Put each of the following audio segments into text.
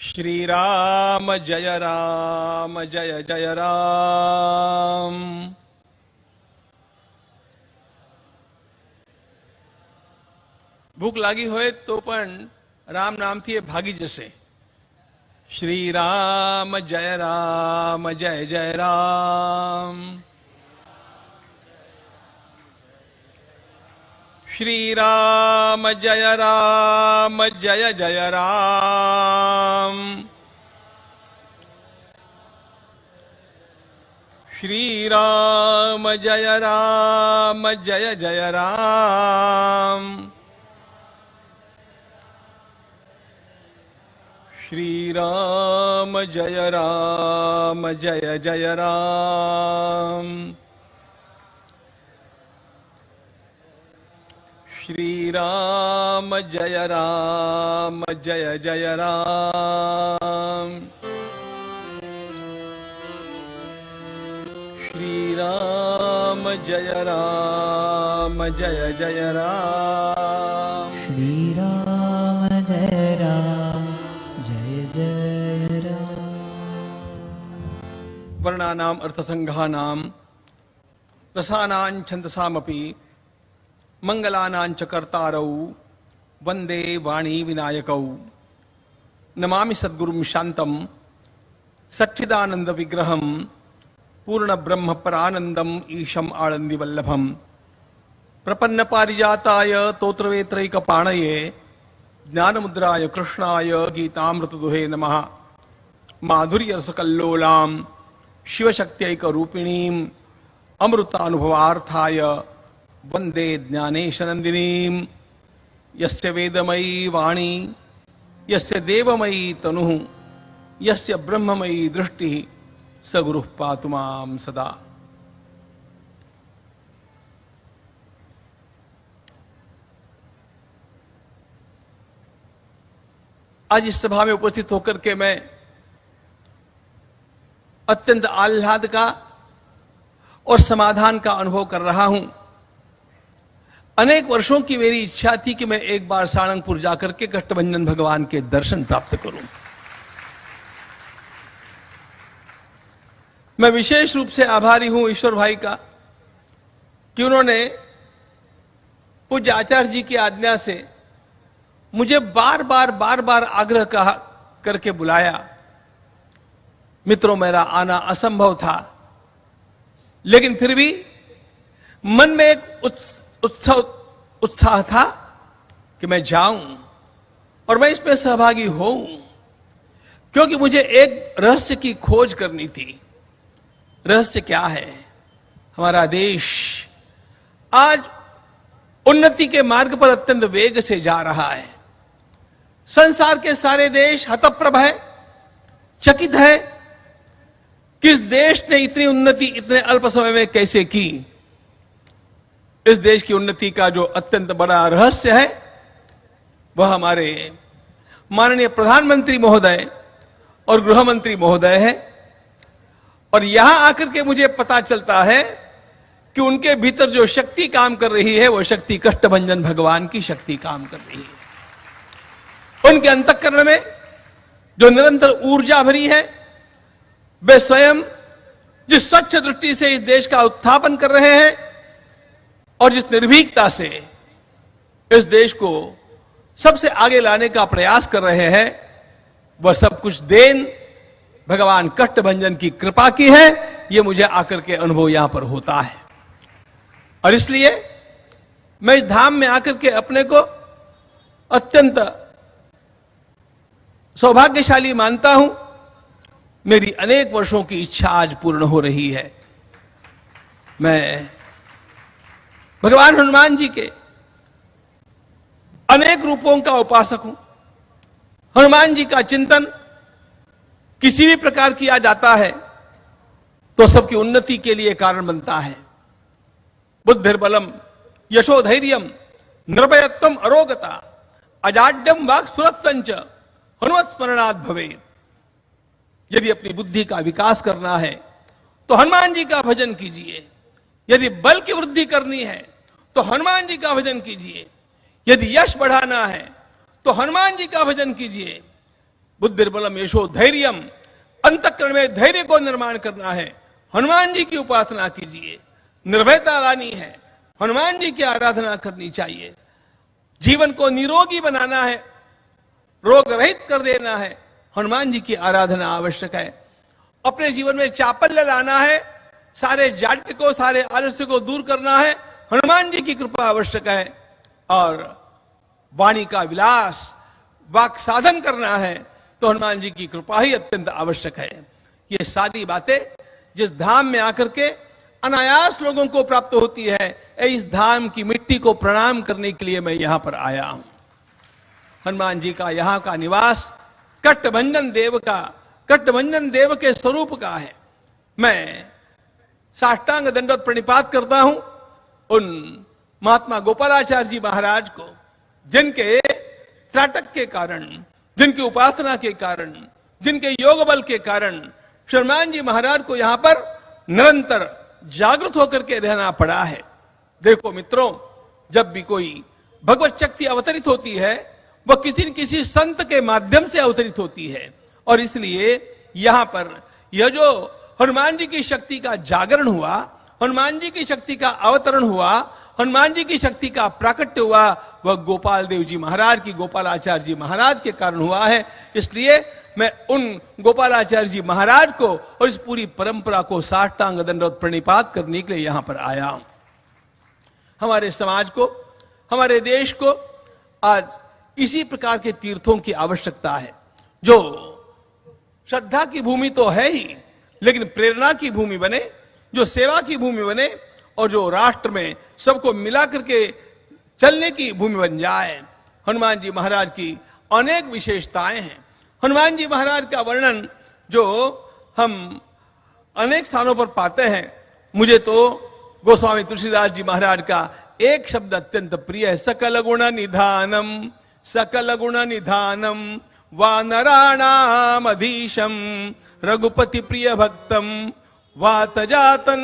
श्री राम जय जय राम। ભૂખ લાગી હોય તો પણ રામ નામથી એ ભાગી જશે. શ્રી રામ જય જય રામ. श्री राम जय जय राम. श्री राम जय जय राम. श्री राम जय जय राम. श्री राम जय जय राम. श्री राम जय जय राम. श्री राम जय जय राम. वर्णानाम् अर्थसंघानां रसानां छन्दसामपि मंगलानांच कर्तारौ वंदे वाणी विनायकौ. नमामि सद्गुरुं शांतं सच्चिदानंद विग्रहं पूर्ण ब्रह्म परानंदम ईशम आनंदी वल्लभम. प्रपन्न पारिजाताय तोत्रवेत्रैकपाणये ज्ञानमुद्राय कृष्णाय गीतामृतदुहे नमः. माधुर्यरसकल्लोलां शिवशक्त्यैकरूपिणीं अमृतानुभवार्थाय वंदे ज्ञानेशनंदिनीं. यस्य वेदमयी वाणी यस्य देवमयी तनुः यस्य ब्रह्ममयी दृष्टिः स गुरुः पातु मां सदा. आज इस सभा में उपस्थित होकर के मैं अत्यंत आह्लाद का और समाधान का अनुभव कर रहा हूं. अनेक वर्षों की मेरी इच्छा थी कि मैं एक बार सारंगपुर जाकर के कष्टभंजन भगवान के दर्शन प्राप्त करूं. मैं विशेष रूप से आभारी हूं ईश्वर भाई का कि उन्होंने पूज्य आचार्य जी की आज्ञा से मुझे बार बार आग्रह करके बुलाया. मित्रों, मेरा आना असंभव था, लेकिन फिर भी मन में एक उत्साह था कि मैं जाऊं और मैं इसमें सहभागी होऊं, क्योंकि मुझे एक रहस्य की खोज करनी थी. रहस्य क्या है? हमारा देश आज उन्नति के मार्ग पर अत्यंत वेग से जा रहा है. संसार के सारे देश हतप्रभ है, चकित है कि इस देश ने इतनी उन्नति इतने अल्प समय में कैसे की. इस देश की उन्नति का जो अत्यंत बड़ा रहस्य है वह हमारे माननीय प्रधानमंत्री महोदय और गृह मंत्री महोदय है. और यहां आकर के मुझे पता चलता है कि उनके भीतर जो शक्ति काम कर रही है वह शक्ति कष्टभंजन भगवान की शक्ति काम कर रही है. उनके अंतःकरण में जो निरंतर ऊर्जा भरी है, वे स्वयं जिस स्वच्छ दृष्टि से इस देश का उत्थापन कर रहे हैं और जिस निर्भीकता से इस देश को सबसे आगे लाने का प्रयास कर रहे हैं, वह सब कुछ देन भगवान कष्टभंजन की कृपा की है. यह मुझे आकर के अनुभव यहां पर होता है. और इसलिए मैं इस धाम में आकर के अपने को अत्यंत सौभाग्यशाली मानता हूं. मेरी अनेक वर्षों की इच्छा आज पूर्ण हो रही है. मैं भगवान हनुमान जी के अनेक रूपों का उपासक हूं. हनुमान जी का चिंतन किसी भी प्रकार किया जाता है तो सबकी उन्नति के लिए कारण बनता है. बुद्धिर्बलम यशोधैर्यम निर्भयत्वम अरोगता अजाड्यम वाक्स्फुरत्वंच हनुमत्स्मरणात् भवेत्. यदि अपनी बुद्धि का विकास करना है तो हनुमान जी का भजन कीजिए. यदि बल की वृद्धि करनी है तो हनुमान जी का भजन कीजिए. यदि यश बढ़ाना है तो हनुमान जी का भजन कीजिए. बुद्धिर्बलम यशो धैर्यम, अंतःकरण में धैर्य को निर्माण करना है, हनुमान जी की उपासना कीजिए। निर्भयता लानी है, हनुमान जी की आराधना करनी चाहिए। जीवन को निरोगी बनाना है, रोग रहित कर देना है, हनुमान जी की आराधना आवश्यक है। अपने जीवन में चापल्य लाना है, सारे जाड्य को, सारे आलस्य को दूर करना है, हनुमान जी की कृपा आवश्यक है। और वाणी का विलास, वाक साधन करना है तो हनुमान जी की कृपा ही अत्यंत आवश्यक है। ये सारी बातें जिस धाम में आकर के अनायास लोगों को प्राप्त होती है, इस धाम की मिट्टी को प्रणाम करने के लिए मैं यहां पर आया हूं। हनुमान जी का यहां का निवास कट्टभंजन देव का, कट्टभंजन देव के स्वरूप का है। मैं साष्टांग दंडवत प्रणिपात करता हूं उन महात्मा गोपालाचार्य जी महाराज को, जिनके त्राटक के कारण, जिनकी उपासना के कारण, जिनके योग बल के कारण हनुमान जी महाराज को यहां पर निरंतर जागृत होकर के रहना पड़ा है। देखो मित्रों, जब भी कोई भगवत शक्ति अवतरित होती है वह किसी न किसी संत के माध्यम से अवतरित होती है, और इसलिए यहां पर यह जो हनुमान जी की शक्ति का जागरण हुआ, हनुमान जी की शक्ति का अवतरण हुआ, हनुमान जी की शक्ति का प्राकट्य हुआ, वह गोपाल देव जी महाराज की, गोपालाचार्य जी महाराज के कारण हुआ है। इसलिए मैं उन गोपालाचार्य जी महाराज को और इस पूरी परंपरा को साष्टांग दंडवत प्रणिपात करने के लिए यहां पर आया हूं। हमारे समाज को, हमारे देश को आज इसी प्रकार के तीर्थों की आवश्यकता है, जो श्रद्धा की भूमि तो है ही, लेकिन प्रेरणा की भूमि बने, जो सेवा की भूमि बने, और जो राष्ट्र में सबको मिला करके चलने की भूमि बन जाए। हनुमान जी महाराज की अनेक विशेषताएं हैं। हनुमान जी महाराज का वर्णन जो हम अनेक स्थानों पर पाते हैं, मुझे तो गोस्वामी तुलसीदास जी महाराज का एक शब्द अत्यंत प्रिय है, सकल गुण निधानम, सकल गुण निधानम वानराणाम अधीशम रघुपति प्रिय भक्तम वात जातन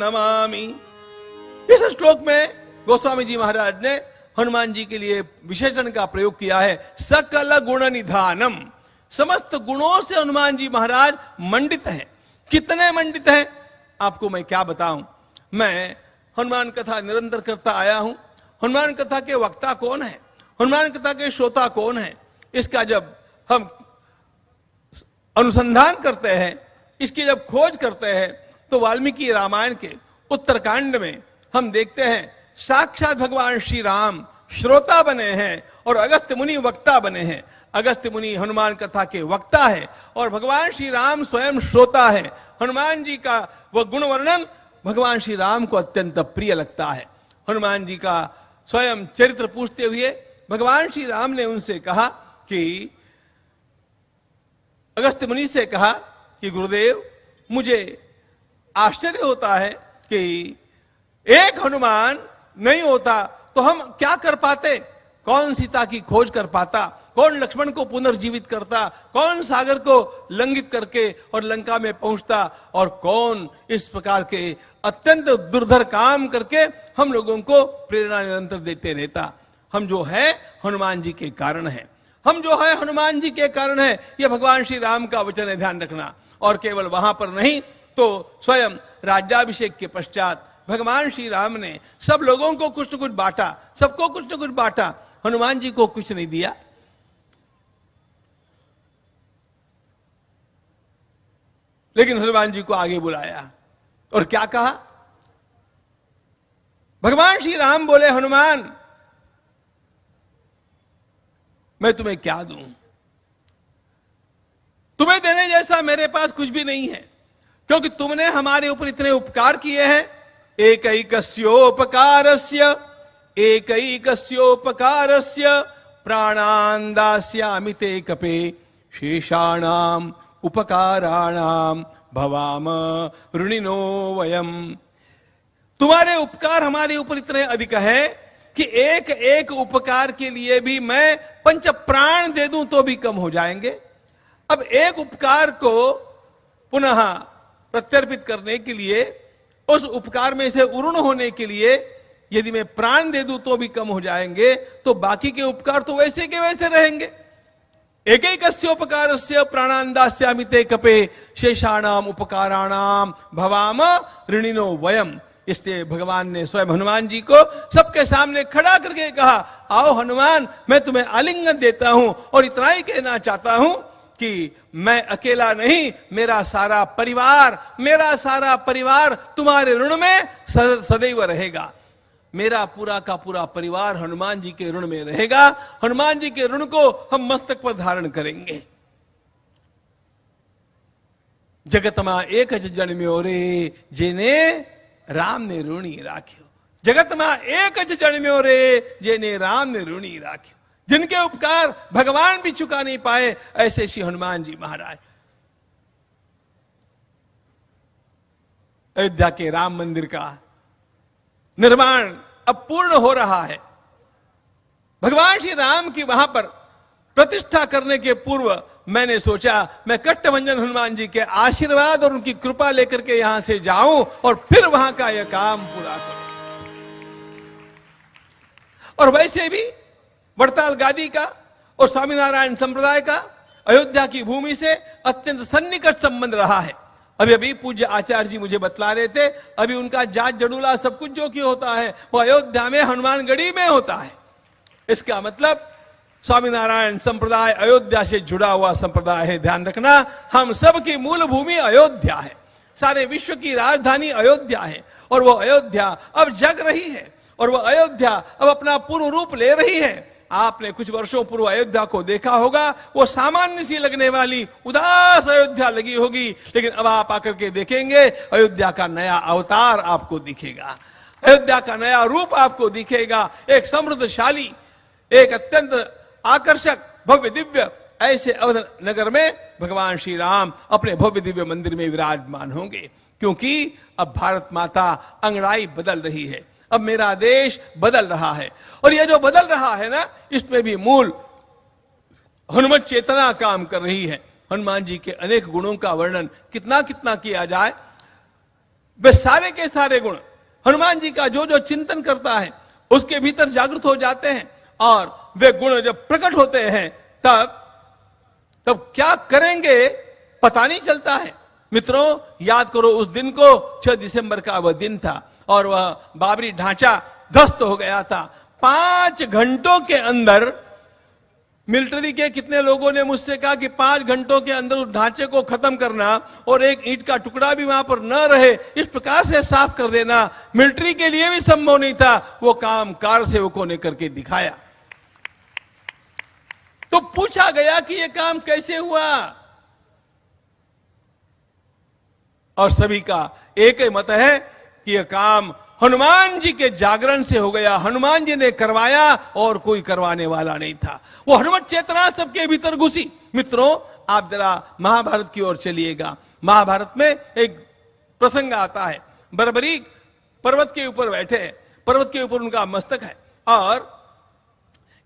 नमामि। इस श्लोक में गोस्वामी जी महाराज ने हनुमान जी के लिए विशेषण का प्रयोग किया है, सकल गुण निधानम। समस्त गुणों से हनुमान जी महाराज मंडित हैं। कितने मंडित हैं आपको मैं क्या बताऊं। मैं हनुमान कथा निरंतर करता आया हूं। हनुमान कथा के वक्ता कौन है, हनुमान कथा के श्रोता कौन है, इसका जब हम अनुसंधान करते हैं, इसकी जब खोज करते हैं, तो वाल्मीकि रामायण के उत्तरकांड में हम देखते हैं साक्षात भगवान श्री राम श्रोता बने हैं और अगस्त्य मुनि वक्ता बने हैं। अगस्त्य मुनि हनुमान कथा के वक्ता है और भगवान श्री राम स्वयं श्रोता है। हनुमान जी का वह गुण वर्णन भगवान श्री राम को अत्यंत प्रिय लगता है। हनुमान जी का स्वयं चरित्र पूछते हुए भगवान श्री राम ने उनसे कहा कि अगस्त्य मुनि से कहा कि गुरुदेव, मुझे आश्चर्य होता है कि एक हनुमान नहीं होता तो हम क्या कर पाते। कौन सीता की खोज कर पाता, कौन लक्ष्मण को पुनर्जीवित करता, कौन सागर को लंघित करके और लंका में पहुंचता, और कौन इस प्रकार के अत्यंत दुर्धर काम करके हम लोगों को प्रेरणा निरंतर देते रहता। हम जो है हनुमान जी के कारण है, हम जो है हनुमान जी के कारण है। यह भगवान श्री राम का वचन है, ध्यान रखना। और केवल वहां पर नहीं तो स्वयं राज्याभिषेक के पश्चात भगवान श्री राम ने सब लोगों को कुछ न कुछ बांटा, सबको कुछ न कुछ बांटा, हनुमान जी को कुछ नहीं दिया। लेकिन हनुमान जी को आगे बुलाया और क्या कहा। भगवान श्री राम बोले, हनुमान मैं तुम्हें क्या दूं, तुम्हें देने जैसा मेरे पास कुछ भी नहीं है, क्योंकि तुमने हमारे ऊपर इतने उपकार किए हैं। एकैकस्योपकारस्य एकैकस्योपकारस्य प्राणान् दास्यामि ते कपे शेषाणाम उपकाराणाम भवाम ऋणिनो वयम। तुम्हारे उपकार हमारे ऊपर इतने अधिक है कि एक एक उपकार के लिए भी मैं पंच प्राण दे दूं तो भी कम हो जाएंगे। अब एक उपकार को पुनः प्रत्यर्पित करने के लिए, उस उपकार में से उऋण होने के लिए यदि मैं प्राण दे दूं तो भी कम हो जाएंगे, तो बाकी के उपकार तो वैसे के वैसे रहेंगे। एकैकस्य उपकारस्य प्राणान्दास्यामिते कपे शेषाणाम उपकाराणाम भवाम ऋणिनो वयम। इसलिए भगवान ने स्वयं हनुमान जी को सबके सामने खड़ा करके कहा, आओ हनुमान, मैं तुम्हें आलिंगन देता हूं और इतना ही कहना चाहता हूं कि मैं अकेला नहीं, मेरा सारा परिवार तुम्हारे ऋण में सदैव रहेगा। मेरा पूरा का पूरा परिवार हनुमान जी के ऋण में रहेगा। हनुमान जी के ऋण को हम मस्तक पर धारण करेंगे। जगत में एक ज जन्म्यो रे जेने राम ने ऋणी राख्यो। जगत में एक ज जन्म्यो रे जेने राम ने ऋणी राख्यो। जिनके उपकार भगवान भी चुका नहीं पाए, ऐसे श्री हनुमान जी महाराज। अयोध्या के राम मंदिर का निर्माण अब पूर्ण हो रहा है। भगवान श्री राम की वहां पर प्रतिष्ठा करने के पूर्व मैंने सोचा मैं कट्टभंजन हनुमान जी के आशीर्वाद और उनकी कृपा लेकर के यहां से जाऊं और फिर वहां का यह काम पूरा करूं। और वैसे भी वड़ताल गादी का और स्वामीनारायण संप्रदाय का अयोध्या की भूमि से अत्यंत सन्निकट संबंध रहा है। अभी पूज्य आचार्य जी मुझे बतला रहे थे, अभी उनका जात जड़ूला सब कुछ जो कि होता है वो अयोध्या में हनुमानगढ़ी में होता है। इसका मतलब स्वामीनारायण संप्रदाय अयोध्या से जुड़ा हुआ संप्रदाय है। ध्यान रखना, हम सब की मूल भूमि अयोध्या है, सारे विश्व की राजधानी अयोध्या है। और वो अयोध्या अब जग रही है और वो अयोध्या अब अपना पूर्ण रूप ले रही है। आपने कुछ वर्षों पूर्व अयोध्या को देखा होगा, वो सामान्य सी लगने वाली उदास अयोध्या लगी होगी, लेकिन अब आप आकर के देखेंगे अयोध्या का नया अवतार आपको दिखेगा, अयोध्या का नया रूप आपको दिखेगा। एक समृद्धशाली, एक अत्यंत आकर्षक भव्य दिव्य ऐसे अवध नगर में भगवान श्री राम अपने भव्य दिव्य मंदिर में विराजमान होंगे। क्योंकि अब भारत माता अंगड़ाई बदल रही है, अब मेरा देश बदल रहा है। और ये जो बदल रहा है ना, इसमें भी मूल हनुमत चेतना काम कर रही है। हनुमान जी के अनेक गुणों का वर्णन कितना कितना किया जाए, वे सारे के सारे गुण हनुमान जी का जो जो चिंतन करता है उसके भीतर जागृत हो जाते हैं। और वे गुण जब प्रकट होते हैं तब क्या करेंगे पता नहीं चलता है। मित्रों, याद करो उस दिन को, 6 दिसंबर का वह दिन था और वह बाबरी ढांचा ध्वस्त हो गया था। 5 घंटों के अंदर मिलिट्री के कितने लोगों ने मुझसे कहा कि 5 घंटों के अंदर उस ढांचे को खत्म करना और एक ईंट का टुकड़ा भी वहां पर न रहे, इस प्रकार से साफ कर देना मिलिट्री के लिए भी संभव नहीं था। वो काम कार सेवकों ने करके दिखाया। तो पूछा गया कि यह काम कैसे हुआ, और सभी का एक ही मत है कि यह काम हनुमान जी के जागरण से हो गया। हनुमान जी ने करवाया और कोई करवाने वाला नहीं था। वो हनुमत चेतना सबके भीतर घुसी। मित्रों, आप जरा महाभारत की ओर चलिएगा। महाभारत में एक प्रसंग आता है, बर्बरीक पर्वत के ऊपर बैठे हैं, पर्वत के ऊपर उनका मस्तक है और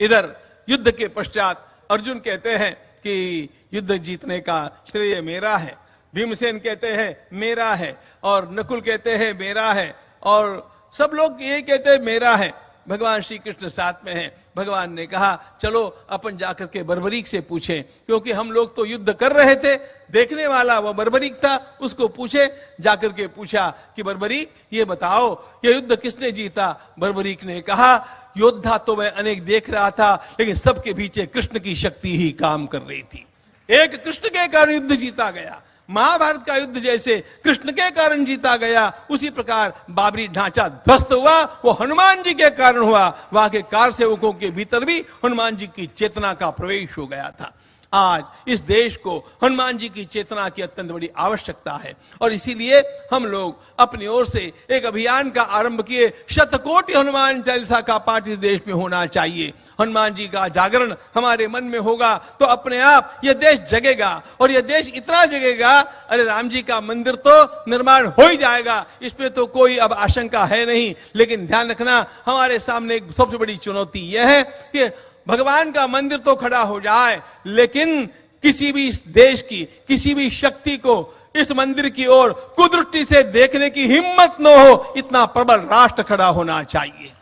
इधर युद्ध के पश्चात अर्जुन कहते हैं कि युद्ध जीतने का श्रेय मेरा है, भीमसेन कहते हैं मेरा है, और नकुल कहते हैं मेरा है, और सब लोग ये कहते हैं मेरा है। भगवान श्री कृष्ण साथ में हैं। भगवान ने कहा चलो अपन जाकर के बर्बरीक से पूछें, क्योंकि हम लोग तो युद्ध कर रहे थे, देखने वाला वो बर्बरीक था, उसको पूछे। जाकर के पूछा कि बर्बरीक ये बताओ ये युद्ध किसने जीता। बर्बरीक ने कहा योद्धा तो मैं अनेक देख रहा था, लेकिन सबके पीछे कृष्ण की शक्ति ही काम कर रही थी। एक कृष्ण के कारण युद्ध जीता गया। महाभारत का युद्ध जैसे कृष्ण के कारण जीता गया, उसी प्रकार बाबरी ढांचा ध्वस्त हुआ, वो हनुमान जी के कारण हुआ। वहां के कार सेवकों के भीतर भी हनुमान जी की चेतना का प्रवेश हो गया था। आज इस देश को हनुमान जी की चेतना की अत्यंत बड़ी आवश्यकता है, और इसीलिए हम लोग अपनी ओर से एक अभियान का आरंभ किए। शतकोटि हनुमान चालीसा का पाठ इस देश में होना चाहिए। हनुमान जी का जागरण हमारे मन में होगा तो अपने आप यह देश जगेगा, और यह देश इतना जगेगा, अरे राम जी का मंदिर तो निर्माण हो ही जाएगा, इसमें तो कोई अब आशंका है नहीं। लेकिन ध्यान रखना, हमारे सामने एक सबसे बड़ी चुनौती यह है कि भगवान का मंदिर तो खड़ा हो जाए, लेकिन किसी भी देश की किसी भी शक्ति को इस मंदिर की ओर कुदृष्टि से देखने की हिम्मत न हो, इतना प्रबल राष्ट्र खड़ा होना चाहिए।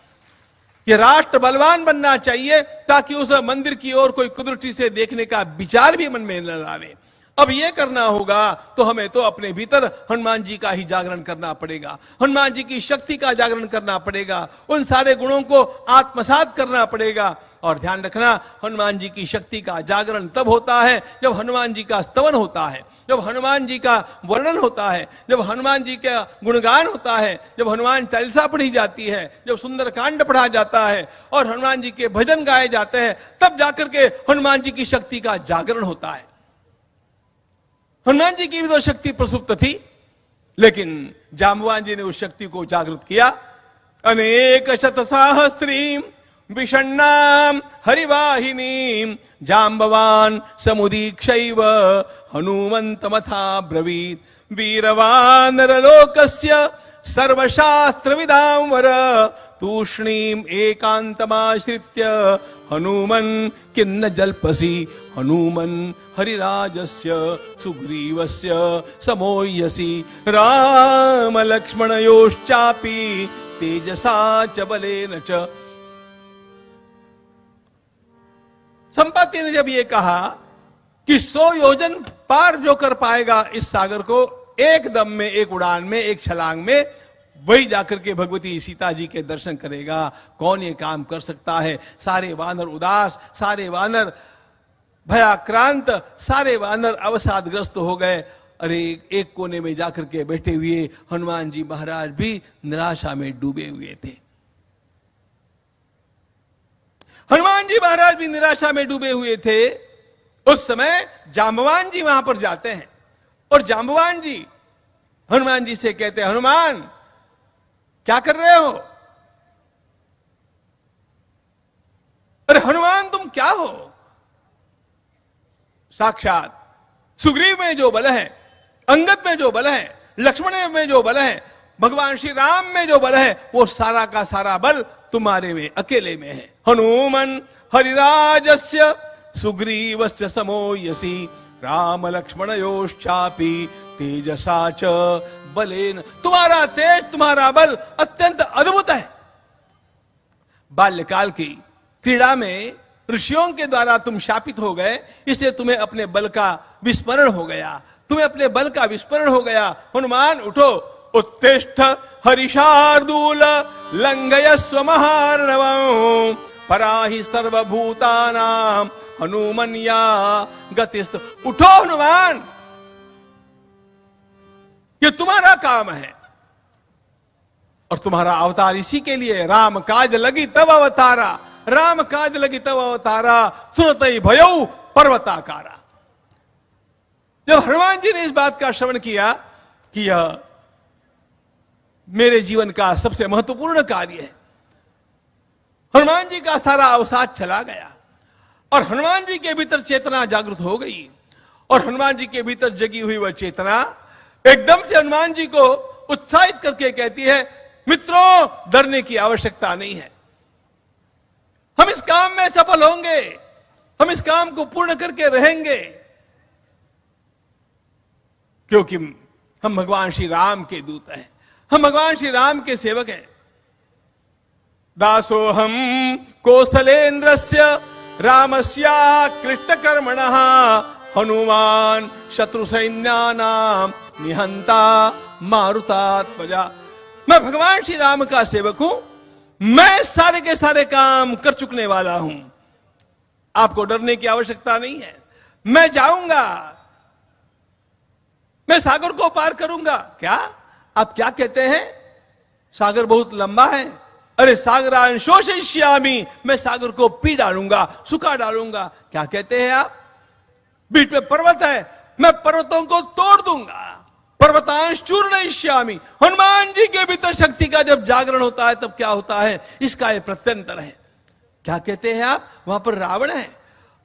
ये राष्ट्र बलवान बनना चाहिए ताकि उस मंदिर की ओर कोई कुदरती से देखने का विचार भी मन में न आवे। अब ये करना होगा तो हमें तो अपने भीतर हनुमान जी का ही जागरण करना पड़ेगा, हनुमान जी की शक्ति का जागरण करना पड़ेगा, उन सारे गुणों को आत्मसात करना पड़ेगा। और ध्यान रखना, हनुमान जी की शक्ति का जागरण तब होता है जब हनुमान जी का स्तवन होता है, जब हनुमान जी का वर्णन होता है, जब हनुमान जी का गुणगान होता है, जब हनुमान चालीसा पढ़ी जाती है, जब सुंदर कांड पढ़ा जाता है और हनुमान जी के भजन गाए जाते हैं, तब जाकर के हनुमान जी की शक्ति का जागरण होता है। हनुमान जी की भी तो शक्ति प्रसुप्त थी, लेकिन जांबवान जी ने उस शक्ति को जागृत किया। अनेक शत सहस्त्रीम विषण्णाम हरिवाहिनीम जांबवान समुदीक्षैव हनुमंतमथा ब्रवीत वीरवानरलोकस्य सर्वशास्त्रविदां वर तूष्णीम एकांतमाश्रित्य हनुमन् किन्न जल्पसि हनुमन् हरिराजस्य सुग्रीवस्य समोयसि राम लक्ष्मणयोश्चापि तेजसा च बलेन च। संपाति ने जब ये कहा कि 100 योजन पार जो कर पाएगा इस सागर को, एक दम में, एक उड़ान में, एक छलांग में, वही जाकर के भगवती सीता जी के दर्शन करेगा। कौन ये काम कर सकता है? सारे वानर उदास, सारे वानर भयाक्रांत, सारे वानर अवसादग्रस्त हो गए। अरे एक कोने में जाकर के बैठे हुए हनुमान जी महाराज भी निराशा में डूबे हुए थे। हनुमान जी महाराज भी निराशा में डूबे हुए थे। उस समय जांबवान जी वहां पर जाते हैं और जांबवान जी हनुमान जी से कहते हैं, हनुमान क्या कर रहे हो? अरे हनुमान तुम क्या हो? साक्षात सुग्रीव में जो बल है, अंगद में जो बल है, लक्ष्मण में जो बल है, भगवान श्री राम में जो बल है, वो सारा का सारा बल तुम्हारे में अकेले में है। हनुमन हरिराजस्य सुग्रीवस्य समोयसि राम लक्ष्मणयोश्चापि तेजसा च बलेन। तुम्हारा तेज, तुम्हारा बल अत्यंत अद्भुत है। बाल्यकाल की क्रीड़ा में ऋषियों के द्वारा तुम शापित हो गए, इसलिए तुम्हें अपने बल का विस्मरण हो गया, तुम्हें अपने बल का विस्मरण हो गया। हनुमान उठो, उत्तिष्ठ हरिशार्दूल लंघयस्व महार्णवं पराहि सर्वभूतानां हनुमन्या गतिस्त। उठो हनुमान, ये तुम्हारा काम है और तुम्हारा अवतार इसी के लिए। राम काज लगी तब अवतारा, राम काज लगी तब अवतारा, सुनतई भयऊ पर्वताकारा। जब हनुमान जी ने इस बात का श्रवण किया कि यह मेरे जीवन का सबसे महत्वपूर्ण कार्य है, हनुमान जी का सारा अवसाद चला गया और हनुमान जी के भीतर चेतना जागृत हो गई। और हनुमान जी के भीतर जगी हुई वह चेतना एकदम से हनुमान जी को उत्साहित करके कहती है, मित्रों डरने की आवश्यकता नहीं है, हम इस काम में सफल होंगे, हम इस काम को पूर्ण करके रहेंगे, क्योंकि हम भगवान श्री राम के दूत हैं, हम भगवान श्री राम के सेवक हैं। दासोहम कौसलेन्द्रस्य रामस्या कृष्णकर्मणः हनुमान शत्रु सैन्यानाम निहंता मारुतात्मजा। मैं भगवान श्री राम का सेवक हूं, मैं सारे के सारे काम कर चुकने वाला हूं, आपको डरने की आवश्यकता नहीं है। मैं जाऊंगा, मैं सागर को पार करूंगा। क्या आप क्या कहते हैं? सागर बहुत लंबा है। अरे सागरान शोषयिष्यामि, मैं सागर को पी डालूंगा, सुखा डालूंगा। क्या कहते हैं आप? बीच में पर्वत है, मैं पर्वतों को तोड़ दूंगा, पर्वतांश चूर्णयिष्यामि। हनुमान जी के भीतर शक्ति का जब जागरण होता है तब क्या होता है, इसका ये प्रत्यंतर है। क्या कहते हैं आप? वहां पर रावण है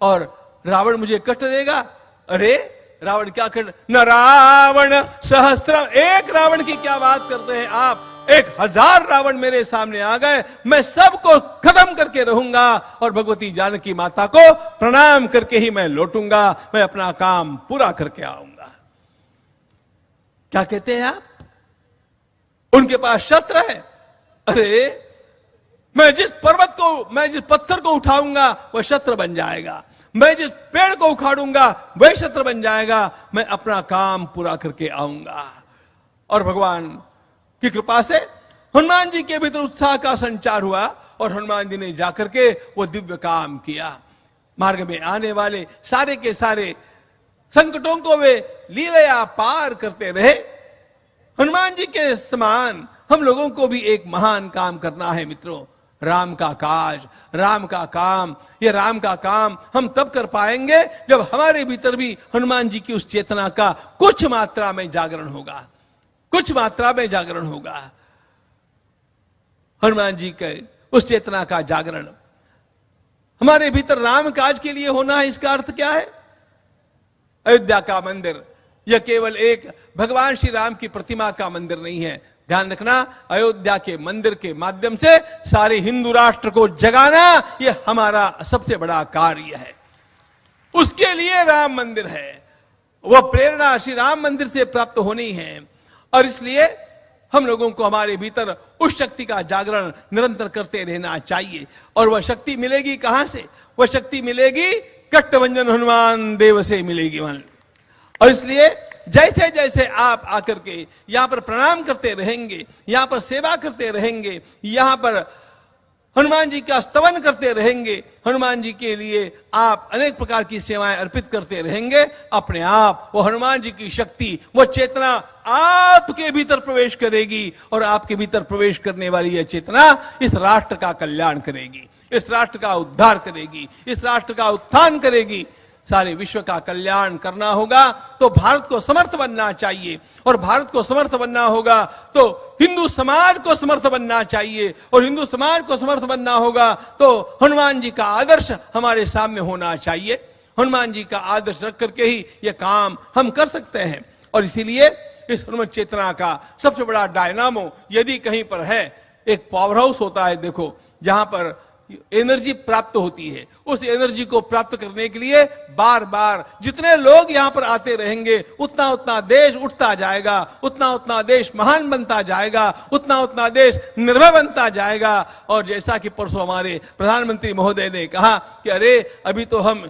और रावण मुझे कष्ट देगा। अरे रावण क्या कर, न रावण सहस्त्र, एक रावण की क्या बात करते हैं आप? 1000 रावण मेरे सामने आ गए, मैं सबको खत्म करके रहूंगा और भगवती जानकी माता को प्रणाम करके ही मैं लौटूंगा, मैं अपना काम पूरा करके आऊंगा। क्या कहते हैं आप? उनके पास शस्त्र है। अरे मैं जिस पत्थर को उठाऊंगा वह शस्त्र बन जाएगा, मैं जिस पेड़ को उखाड़ूंगा वह शस्त्र बन जाएगा, मैं अपना काम पूरा करके आऊंगा। और भगवान की कृपा से हनुमान जी के भीतर उत्साह का संचार हुआ और हनुमान जी ने जाकर के वो दिव्य काम किया। मार्ग में आने वाले सारे के सारे संकटों को वे लीला पार करते रहे। हनुमान जी के समान हम लोगों को भी एक महान काम करना है मित्रों, राम का काज, राम का काम। ये राम का काम हम तब कर पाएंगे जब हमारे भीतर भी हनुमान जी की उस चेतना का कुछ मात्रा में जागरण होगा, कुछ मात्रा में जागरण होगा। हनुमान जी के उस चेतना का जागरण हमारे भीतर राम काज के लिए होना है। इसका अर्थ क्या है? अयोध्या का मंदिर यह केवल एक भगवान श्री राम की प्रतिमा का मंदिर नहीं है। ध्यान रखना, अयोध्या के मंदिर के माध्यम से सारे हिंदू राष्ट्र को जगाना यह हमारा सबसे बड़ा कार्य है। उसके लिए राम मंदिर है, वह प्रेरणा श्री राम मंदिर से प्राप्त होनी है। और इसलिए हम लोगों को हमारे भीतर उस शक्ति का जागरण निरंतर करते रहना चाहिए। और वह शक्ति मिलेगी कहां से? वह शक्ति मिलेगी कट्टभंजन हनुमान देव से मिलेगी। और इसलिए जैसे जैसे आप आकर के यहां पर प्रणाम करते रहेंगे, यहां पर सेवा करते रहेंगे, यहां पर हनुमान जी का स्तवन करते रहेंगे, हनुमान जी के लिए आप अनेक प्रकार की सेवाएं अर्पित करते रहेंगे, अपने आप वो हनुमान जी की शक्ति, वो चेतना आपके भीतर प्रवेश करेगी। और आपके भीतर प्रवेश करने वाली यह चेतना इस राष्ट्र का कल्याण करेगी, इस राष्ट्र का उद्धार करेगी, इस राष्ट्र का उत्थान करेगी। सारे विश्व का कल्याण करना होगा तो भारत को समर्थ बनना चाहिए, और भारत को समर्थ बनना होगा तो हिंदू समाज को समर्थ बनना चाहिए, और हिंदू समाज को समर्थ बनना होगा तो हनुमान जी का आदर्श हमारे सामने होना चाहिए। हनुमान जी का आदर्श रख करके ही यह काम हम कर सकते हैं। और इसीलिए इस हनुमान चेतना का सबसे बड़ा डायनामो यदि कहीं पर है, एक पावर हाउस होता है, देखो, जहां पर एनर्जी प्राप्त होती है, उस एनर्जी को प्राप्त करने के लिए बार बार जितने लोग यहां पर आते रहेंगे उतना उतना देश उठता जाएगा, उतना उतना देश महान बनता जाएगा, उतना उतना देश निर्भय बनता जाएगा। और जैसा कि परसों हमारे प्रधानमंत्री महोदय ने कहा कि अरे अभी तो हम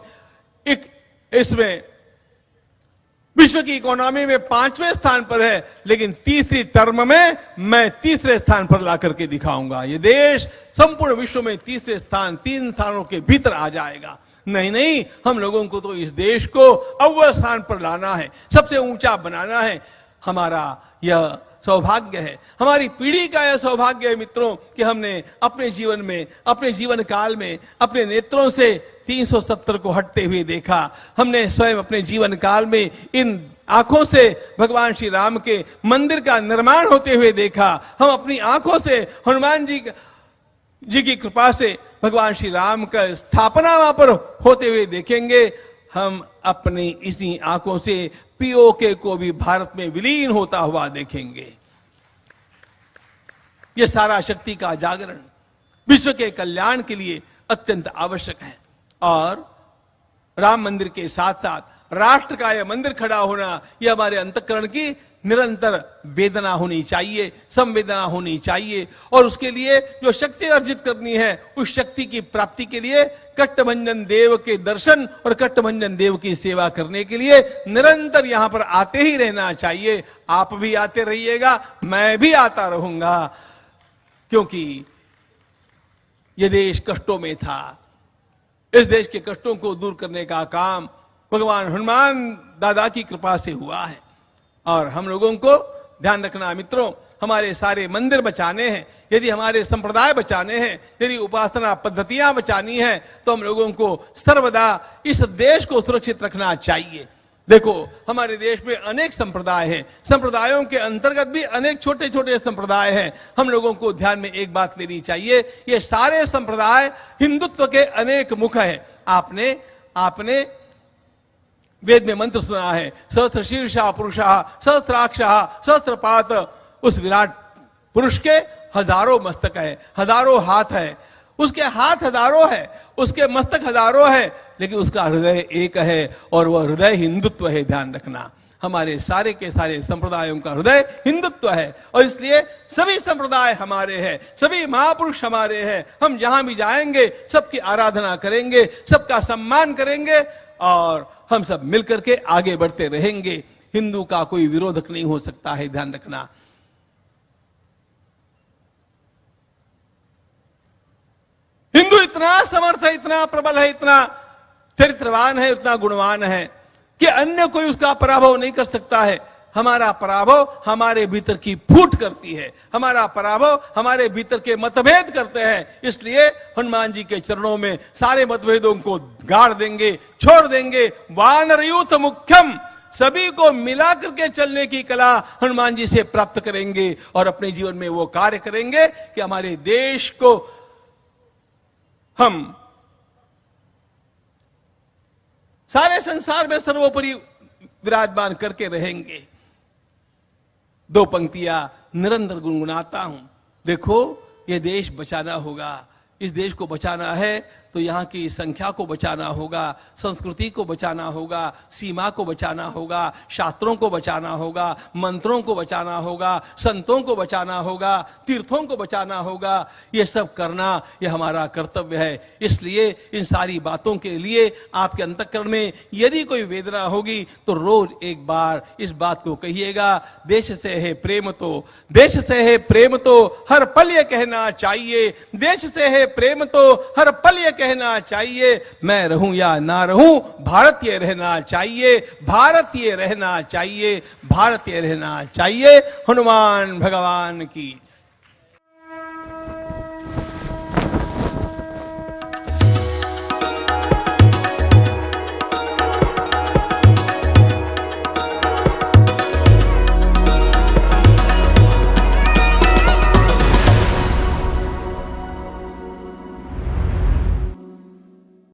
इसमें विश्व की इकोनॉमी में 5वें स्थान पर है, लेकिन तीसरी टर्म में मैं तीसरे स्थान पर ला करके दिखाऊंगा। ये देश संपूर्ण विश्व में तीसरे स्थान, 3 स्थानों के भीतर आ जाएगा। नहीं, हम लोगों को तो इस देश को अव्वल स्थान पर लाना है, सबसे ऊंचा बनाना है। हमारा यह सौभाग्य है, हमारी पीढ़ी का यह सौभाग्य है मित्रों कि हमने अपने जीवन में, अपने जीवन काल में अपने नेत्रों से 370 को हटते हुए देखा। हमने स्वयं अपने जीवन काल में इन आंखों से भगवान श्री राम के मंदिर का निर्माण होते हुए देखा। हम अपनी आंखों से हनुमान जी की कृपा से भगवान श्री राम का स्थापना वहां पर होते हुए देखेंगे। हम अपनी इसी आंखों से पीओके को भी भारत में विलीन होता हुआ देखेंगे। यह सारा शक्ति का जागरण विश्व के कल्याण के लिए अत्यंत आवश्यक है। और राम मंदिर के साथ साथ राष्ट्र का यह मंदिर खड़ा होना, यह हमारे अंतःकरण की निरंतर वेदना होनी चाहिए, संवेदना होनी चाहिए। और उसके लिए जो शक्ति अर्जित करनी है, उस शक्ति की प्राप्ति के लिए कट्टभंजन देव के दर्शन और कट्टभंजन देव की सेवा करने के लिए निरंतर यहां पर आते ही रहना चाहिए। आप भी आते रहिएगा, मैं भी आता रहूंगा, क्योंकि यह देश कष्टों में था। इस देश के कष्टों को दूर करने का काम भगवान हनुमान दादा की कृपा से हुआ है। और हम लोगों को ध्यान रखना मित्रों, हमारे सारे मंदिर बचाने हैं, यदि हमारे संप्रदाय बचाने हैं, यदि उपासना पद्धतियां बचानी है, तो हम लोगों को सर्वदा इस देश को सुरक्षित रखना चाहिए। देखो, हमारे देश में अनेक संप्रदाय हैं, संप्रदायों के अंतर्गत भी अनेक छोटे छोटे संप्रदाय हैं। हम लोगों को ध्यान में एक बात लेनी चाहिए, ये सारे संप्रदाय हिंदुत्व के अनेक मुख हैं। आपने वेद में मंत्र सुना है, सहस्र शीर्षा पुरुषा सहस्राक्षः सहस्रपात। उस विराट पुरुष के हजारों मस्तक है, हजारों हाथ है, उसके हाथ हजारों है, उसके मस्तक हजारों है, लेकिन उसका हृदय एक है, और वह हृदय हिंदुत्व है। ध्यान रखना, हमारे सारे के सारे संप्रदायों का हृदय हिंदुत्व है और इसलिए सभी संप्रदाय हमारे हैं, सभी महापुरुष हमारे हैं। हम जहां भी जाएंगे सबकी आराधना करेंगे, सबका सम्मान करेंगे और हम सब मिलकर के आगे बढ़ते रहेंगे। हिंदू का कोई विरोधक नहीं हो सकता है, ध्यान रखना। हिंदू इतना समर्थ है, इतना प्रबल है, इतना चरित्रवान है, इतना गुणवान है कि अन्य कोई उसका पराभव नहीं कर सकता है। हमारा पराभव हमारे भीतर की फूट करती है, हमारा पराभव हमारे भीतर के मतभेद करते हैं। इसलिए हनुमान जी के चरणों में सारे मतभेदों को गाड़ देंगे, छोड़ देंगे। वानरयूथ मुख्यम, सभी को मिला करके चलने की कला हनुमान जी से प्राप्त करेंगे और अपने जीवन में वो कार्य करेंगे कि हमारे देश को हम सारे संसार में सर्वोपरि विराजमान करके रहेंगे। दो पंक्तियां निरंतर गुनगुनाता हूं। देखो, ये देश बचाना होगा। इस देश को बचाना है तो यहां की संख्या को बचाना होगा, संस्कृति को बचाना होगा, सीमा को बचाना होगा, शास्त्रों को बचाना होगा, मंत्रों को बचाना होगा, संतों को बचाना होगा, तीर्थों को बचाना होगा। ये सब करना ये हमारा कर्तव्य है। इसलिए इन सारी बातों के लिए आपके अंतःकरण में यदि कोई वेदना होगी तो रोज एक बार इस बात को कहिएगा, देश से है प्रेम तो, देश से है प्रेम तो हर पल ये कहना चाहिए, देश से है प्रेम तो हर पल ये कहना चाहिए। मैं रहूं या ना रहूं, भारतीय रहना चाहिए, भारतीय रहना चाहिए, भारतीय रहना चाहिए। हनुमान भगवान की